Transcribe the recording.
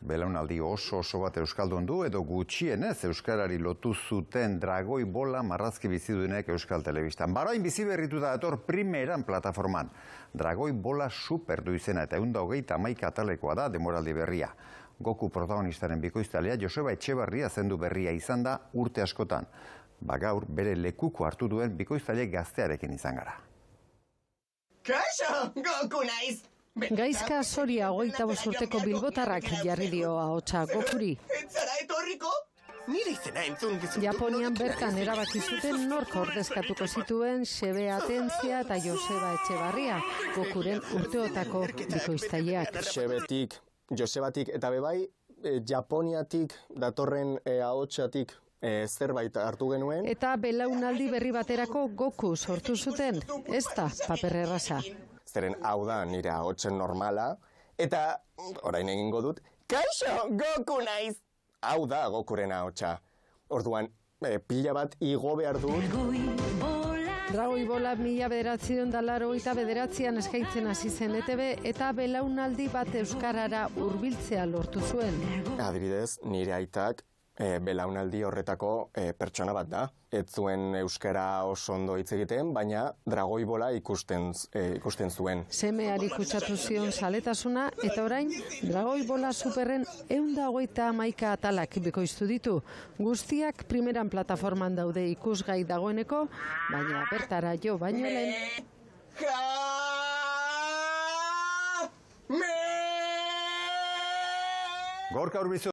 Belaunaldi oso bat euskaldun du edo gutxienez euskarari lotu zuten Dragoi Bola marrazki bizidunek Euskal Telebistan. Barain bizi berritu da dator primeran plataforman. Dragoi Bola super du izena eta 121 atalekoa da demoraldi berria. Goku protagonistaren bikoiztalea Joseba Etxebarria zendu berria izan da urte askotan. Gaur bere lekuko hartu duen bikoiztale gaztearekin izan gara. Kaixo, Goku naiz! Gaizka Soria 25 urteko bilbotarrak jarri dio ahotsa Gokuri. Zara etorriko? Nire izena entzun gizu. Japonian bertan erabaki zuten nork ordezkatuko zituen Xebe Atentzia eta Joseba Etxebarria, Gokuren urteotako bikoiztaileak. Xebetik, Josebatik eta bebai, Japoniatik datorren ahotsatik zerbait hartu genuen. Eta belaunaldi berri baterako Goku sortu zuten, ez da paper erraza. Zeren hau da nire ahotsen normala, eta orain egingo dut, kaixo, Goku naiz! Hau da Gokuren ahotsa. Orduan, pila bat igo behar dut. Dragoi Bola 1989an eskaintzen hasi zen ETB eta belaunaldi bat euskarara hurbiltzea lortu zuen. Adibidez, nire aitak belaunaldi horretako pertsona bat da. Ez zuen euskara oso ondo hitz egiten, baina Dragoi Bola ikusten zuen. Semeari kutsatu zion zaletasuna eta orain Dragoi Bola superren 121 atalak bikoiztu ditu. Guztiak primeran plataforman daude ikusgai dagoeneko, baina bertara jo baino lehen. Gorka Urbizu.